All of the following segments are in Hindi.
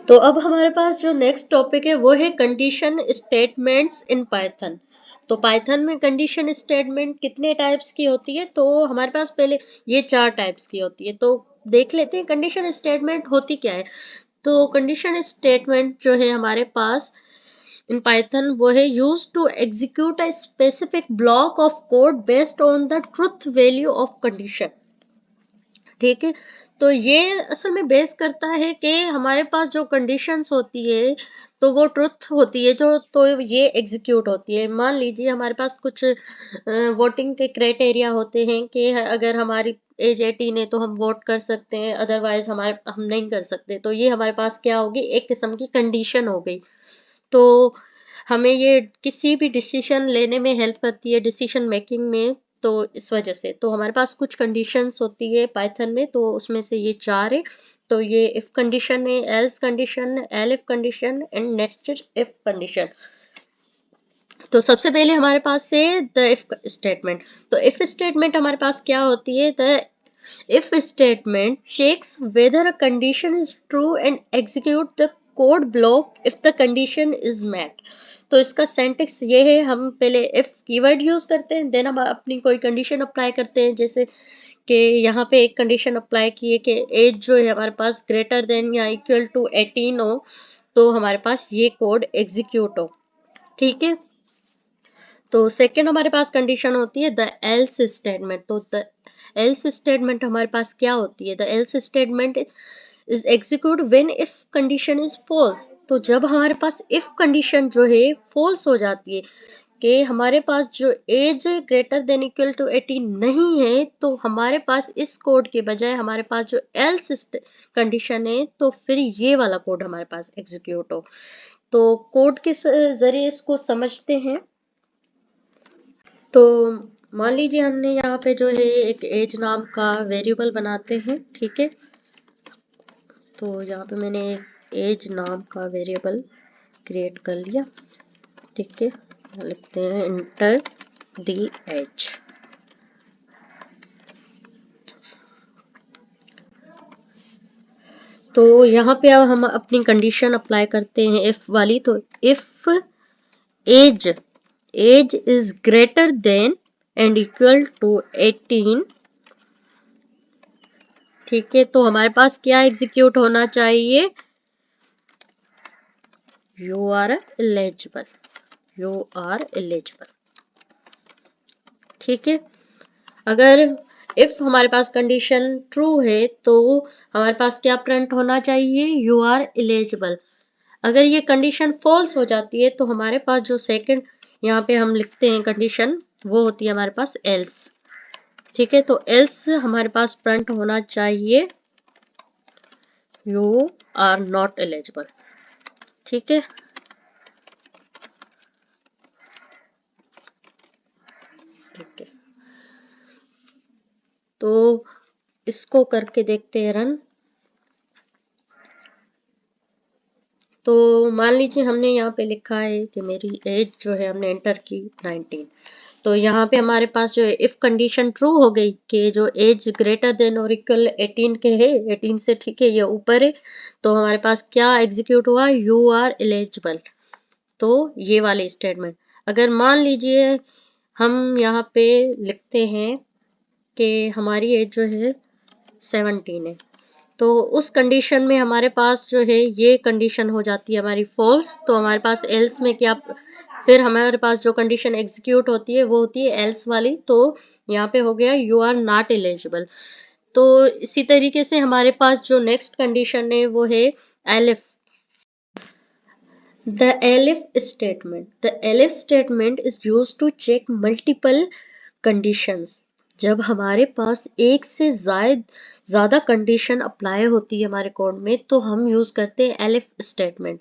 तो अब हमारे पास जो नेक्स्ट टॉपिक है वो है कंडीशन स्टेटमेंट्स इन पाइथन। तो पाइथन में कंडीशन स्टेटमेंट कितने टाइप्स की होती है? तो हमारे पास पहले ये 4 टाइप्स की होती है। तो देख लेते हैं कंडीशन स्टेटमेंट होती क्या है। तो कंडीशन स्टेटमेंट जो है हमारे पास इन पाइथन वो है use to execute a specific block of code based on the truth value of condition. ठीक है, तो ये असल में बेस करता है कि हमारे पास जो कंडीशंस होती है तो वो ट्रुथ होती है जो, तो ये एग्जीक्यूट होती है। मान लीजिए हमारे पास कुछ वोटिंग के क्राइटेरिया होते हैं कि अगर हमारी एज 18 है तो हम वोट कर सकते हैं, अदरवाइज हम नहीं कर सकते। तो ये हमारे पास क्या होगी, एक किस्म की कंडीशन हो गई। तो हमें ये किसी भी डिसीजन लेने में हेल्प करती है, डिसीजन मेकिंग में। तो इस वजह से तो हमारे पास कुछ कंडीशंस होती है पाइथन में, तो उसमें से ये 4 है। तो ये इफ कंडीशन है, else condition, elif condition and nested if condition. तो सबसे पहले हमारे पास है द इफ स्टेटमेंट। तो इफ स्टेटमेंट हमारे पास क्या होती है, the if statement checks whether a condition is true and execute the code block if the condition is met. तो इसका सेंटेक्स ये है, हम पहले इफ कीवर्ड यूज करते हैं, देन हम अपनी कोई कंडीशन अप्लाई करते हैं। जैसे कि यहाँ पे एक कंडीशन अप्लाई की है कि एज जो है हमारे पास ग्रेटर देन या इक्वल टू 18 हो, तो हमारे पास ये कोड एग्जीक्यूट हो। ठीक है, तो सेकंड हमारे पास कंडीशन होती है द एल्स स्टेटमेंट। तो द एल्स स्टेटमेंट हमारे पास क्या होती है, the else statement is execute when if condition is false. तो जब हमारे पास इफ कंडीशन जो है फॉल्स हो जाती है कि हमारे पास जो age greater than equal to 18 नहीं है, तो हमारे पास इस कोड के बजाय हमारे पास जो एल्स कंडीशन है, तो फिर ये वाला कोड हमारे पास एग्जीक्यूट हो। तो कोड के जरिए इसको समझते हैं। तो मान लीजिए हमने यहाँ पे जो है एक एज नाम का वेरिएबल बनाते हैं। ठीक है, तो यहाँ पे मैंने एक एज नाम का वेरिएबल क्रिएट कर लिया। ठीक है, लिखते हैं इंटर द एज। तो यहाँ पे अब हम अपनी कंडीशन अप्लाई करते हैं इफ वाली। तो if age age is greater than and equal to 18। ठीक है, तो हमारे पास क्या एग्जीक्यूट होना चाहिए, you are eligible, you are eligible. ठीक है, अगर इफ हमारे पास कंडीशन ट्रू है तो हमारे पास क्या प्रिंट होना चाहिए, यू आर एलिजिबल। अगर ये कंडीशन फॉल्स हो जाती है तो हमारे पास जो सेकंड यहाँ पे हम लिखते हैं कंडीशन, वो होती है हमारे पास एल्स। ठीक है, तो एल्स हमारे पास प्रिंट होना चाहिए यू आर नॉट एलिजिबल। ठीक है, ठीक है, तो इसको करके देखते हैं रन। तो मान लीजिए हमने यहाँ पे लिखा है कि मेरी एज जो है हमने एंटर की 19। तो यहाँ पे हमारे पास जो है इफ कंडीशन ट्रू हो गई कि जो एज ग्रेटर देन और इक्वल 18 के है, 18 से ठीक है ये ऊपर है, तो हमारे पास क्या एग्जीक्यूट हुआ, यू आर एलिजिबल। तो ये वाले स्टेटमेंट। अगर मान लीजिए हम यहाँ पे लिखते हैं कि हमारी एज जो है 17 है, तो उस कंडीशन में हमारे पास जो है ये कंडीशन हो जाती है हमारी फॉल्स। तो हमारे पास एल्स में क्या, फिर हमारे पास जो कंडीशन एग्जीक्यूट होती है वो होती है एल्स वाली। तो यहाँ पे हो गया यू आर नॉट एलिजिबल। तो इसी तरीके से हमारे पास जो नेक्स्ट कंडीशन है वो है elif, the elif statement. The elif statement is use to check multiple conditions. जब हमारे पास एक से ज्यादा कंडीशन अप्लाई होती है हमारे कोड में, तो हम यूज करते हैं एलिफ स्टेटमेंट।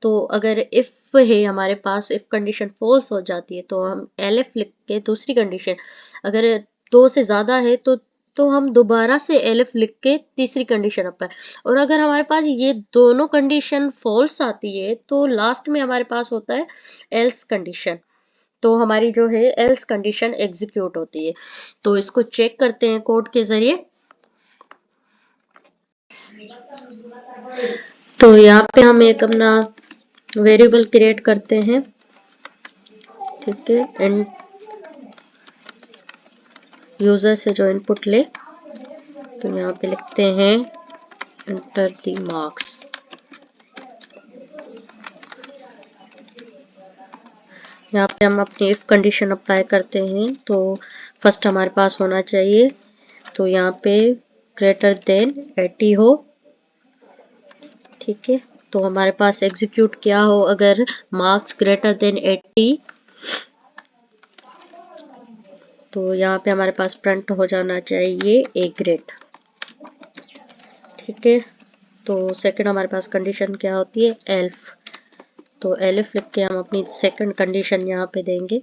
तो अगर इफ है हमारे पास, इफ कंडीशन फॉल्स हो जाती है तो हम एलिफ लिख के दूसरी कंडीशन, अगर 2 से ज्यादा है तो हम दोबारा से एलिफ लिख के तीसरी कंडीशन अप्लाई। और अगर हमारे पास ये दोनों कंडीशन फॉल्स आती है तो लास्ट में हमारे पास होता है एल्स कंडीशन। तो हमारी जो है एल्स कंडीशन एग्जीक्यूट होती है। तो इसको चेक करते हैं कोड के जरिए। तो यहाँ पे हम एक अपना वेरिएबल क्रिएट करते हैं, ठीक है, एंड यूजर से जो इनपुट ले, तो यहाँ पे लिखते हैं एंटर द मार्क्स। यहाँ पे हम अपनी इफ कंडीशन अप्लाई करते हैं, तो फर्स्ट हमारे पास होना चाहिए, तो यहाँ पे ग्रेटर देन 80 हो, ठीक है। तो हमारे पास एग्जीक्यूट क्या हो अगर मार्क्स ग्रेटर देन 80, तो यहाँ पे हमारे पास प्रिंट हो जाना चाहिए ए ग्रेड, ठीक है। तो सेकंड हमारे पास कंडीशन क्या होती है, एल्फ, तो एलिफ लिख के हम अपनी सेकंड कंडीशन यहाँ पे देंगे,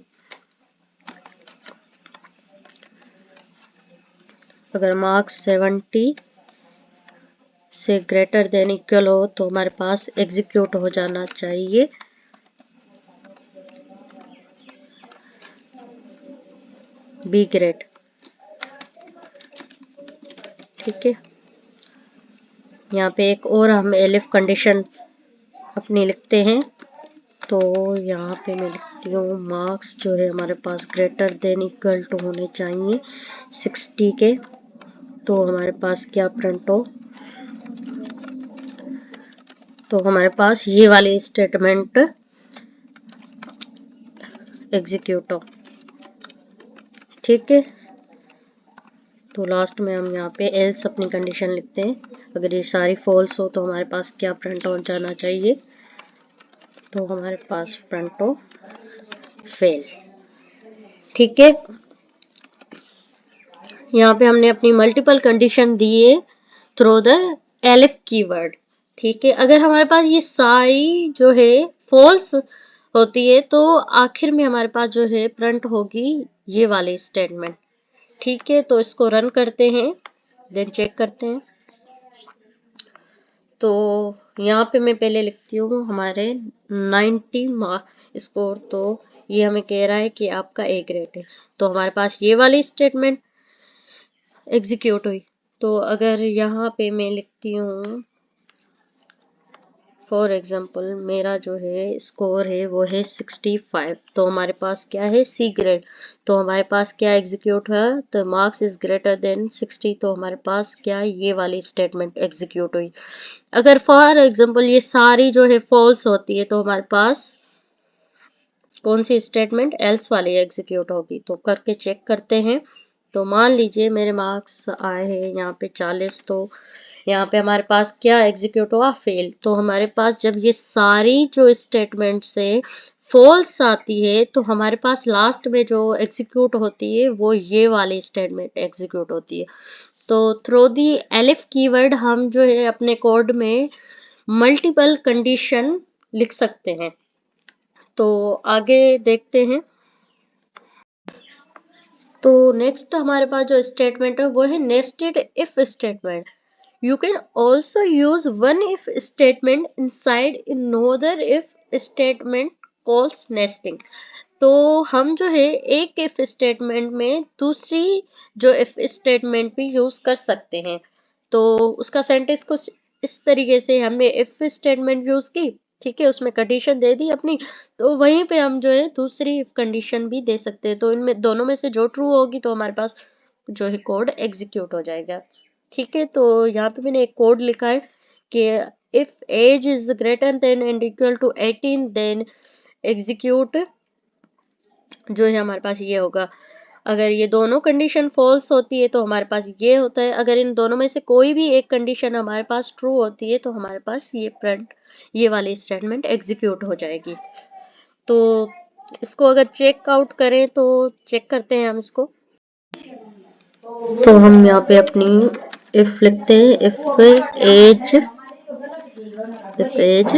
अगर मार्क्स 70 से ग्रेटर देन इक्वल हो तो हमारे पास एग्जीक्यूट हो जाना चाहिए बी ग्रेड, ठीक है। यहाँ पे एक और हम एलिफ कंडीशन अपनी लिखते हैं, तो यहाँ पे मैं लिखती हूँ मार्क्स जो है हमारे पास ग्रेटर देन इक्वल टू होने चाहिए 60 के, तो हमारे पास क्या प्रिंट हो, तो हमारे पास ये वाली स्टेटमेंट एग्जीक्यूट हो, ठीक है। तो लास्ट में हम यहाँ पे एल्स अपनी कंडीशन लिखते हैं, अगर ये सारी फॉल्स हो तो हमारे पास क्या प्रिंट हो जाना चाहिए, तो हमारे पास प्रिंट हो फेल, ठीक है। यहाँ पे हमने अपनी मल्टीपल कंडीशन दिए थ्रू द एलिफ कीवर्ड, ठीक है। अगर हमारे पास ये सारी जो है फॉल्स होती है तो आखिर में हमारे पास जो है प्रिंट होगी ये वाली स्टेटमेंट, ठीक है। तो इसको रन करते हैं, देन चेक करते हैं। तो यहाँ पे मैं पहले लिखती हूँ हमारे 90 मार्क्स स्कोर, तो ये हमें कह रहा है कि आपका ए ग्रेड है, तो हमारे पास ये वाली स्टेटमेंट एग्जीक्यूट हुई। तो अगर यहाँ पे मैं लिखती हूँ फॉर एग्जाम्पल मेरा जो है स्कोर है वो है 65, तो हमारे पास क्या है सी ग्रेड, तो हमारे पास क्या एग्जीक्यूट है, तो मार्क्स इज ग्रेटर देन 60, तो हमारे पास क्या ये वाली स्टेटमेंट एग्जीक्यूट हुई। अगर फॉर एग्जाम्पल ये सारी जो है फॉल्स होती है तो हमारे पास कौन सी स्टेटमेंट एल्स वाली एग्जीक्यूट होगी, तो करके चेक करते हैं। तो मान लीजिए मेरे मार्क्स आए हैं यहाँ पे 40, तो यहाँ पे हमारे पास क्या एग्जीक्यूट हुआ, फेल। तो हमारे पास जब ये सारी जो स्टेटमेंट से फॉल्स आती है तो हमारे पास लास्ट में जो एग्जीक्यूट होती है वो ये वाली स्टेटमेंट एग्जीक्यूट होती है। तो थ्रू दी एलिफ कीवर्ड हम जो है अपने कोड में मल्टीपल कंडीशन लिख सकते हैं। तो आगे देखते हैं। तो नेक्स्ट हमारे पास जो स्टेटमेंट है वो है nested if statement. You can also use one if statement inside another if statement calls nesting। तो हम जो है एक if स्टेटमेंट में दूसरी जो if स्टेटमेंट भी यूज कर सकते हैं। तो उसका सेंटेंस कुछ इस तरीके से हमने if स्टेटमेंट यूज की, ठीक है, उसमें कंडीशन दे दी अपनी, तो वहीं पे हम जो है दूसरी if कंडीशन भी दे सकते हैं। तो इनमें दोनों में से जो ट्रू होगी तो हमारे पास जो है कोड एग्जीक्यूट हो जाएगा, ठीक है। तो यहाँ पे मैंने एक कोड लिखा है कि if age is greater than and equal to 18 then execute जो है हमारे पास ये होगा। अगर ये दोनों कंडीशन फॉल्स होती है तो हमारे पास ये होता है, अगर इन दोनों में से कोई भी एक कंडीशन हमारे पास ट्रू होती है तो हमारे पास ये प्रिंट ये वाली स्टेटमेंट एग्जीक्यूट हो जाएगी। तो इसको अगर चेक आउट करें तो चेक करते हैं हम इसको। तो हम यहाँ पे अपनी इफ लिखते हैं, if age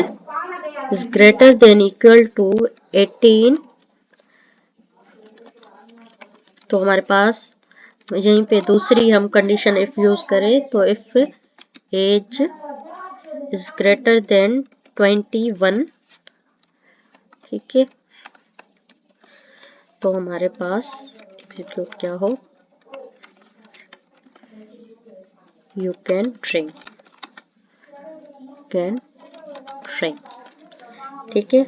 is greater than equal to 18, तो हमारे पास यहीं पे दूसरी हम कंडीशन इफ यूज करें, तो if age is greater than 21, ठीक है, तो हमारे पास एग्जीक्यूट क्या हो, यू कैन ड्रिंक, स्ट्रिंग। ठीक है,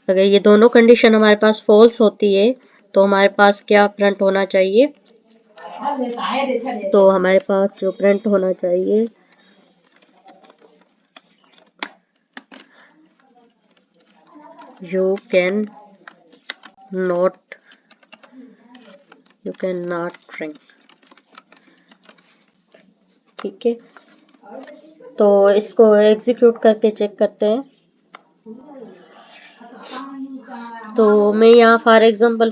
अगर ये दोनों कंडीशन हमारे पास फॉल्स होती है तो हमारे पास क्या प्रिंट होना चाहिए, तो हमारे पास जो प्रिंट होना चाहिए यू कैन नॉट ड्रिंक। ठीक है, तो इसको एग्जीक्यूट करके चेक करते हैं। तो मैं यहाँ फॉर एग्जांपल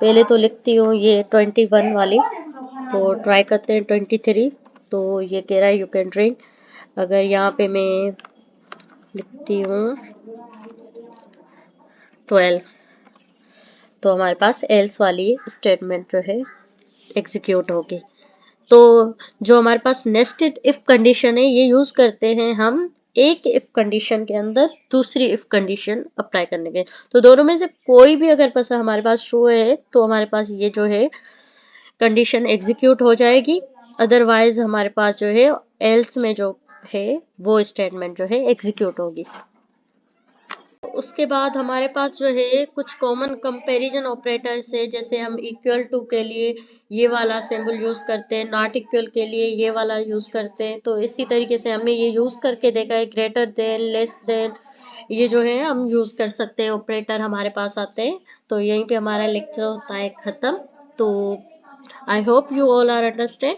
पहले तो लिखती हूँ ये 21 वाली, तो ट्राई करते हैं 23। तो ये कह रहा है यू कैन ड्रिंक। अगर यहाँ पे मैं लिखती हूँ 12, तो हमारे पास एल्स वाली स्टेटमेंट जो है एग्जीक्यूट होगी। तो जो हमारे पास नेस्टेड इफ कंडीशन है ये यूज करते हैं हम एक इफ कंडीशन के अंदर दूसरी इफ कंडीशन अप्लाई करने के। तो दोनों में से कोई भी अगर पास हमारे पास ट्रू है तो हमारे पास ये जो है कंडीशन एग्जीक्यूट हो जाएगी, अदरवाइज हमारे पास जो है एल्स में जो है वो स्टेटमेंट जो है एग्जीक्यूट होगी। उसके बाद हमारे पास जो है कुछ कॉमन कंपैरिजन ऑपरेटर्स है, जैसे हम इक्वल टू के लिए ये वाला सिंबल यूज करते हैं, नॉट इक्वल के लिए ये वाला यूज करते हैं। तो इसी तरीके से हमने ये यूज करके देखा है, ग्रेटर देन, लेस देन, ये जो है हम यूज कर सकते हैं, ऑपरेटर हमारे पास आते हैं। तो यहीं पे हमारा लेक्चर होता है खत्म। तो I hope you all are understand.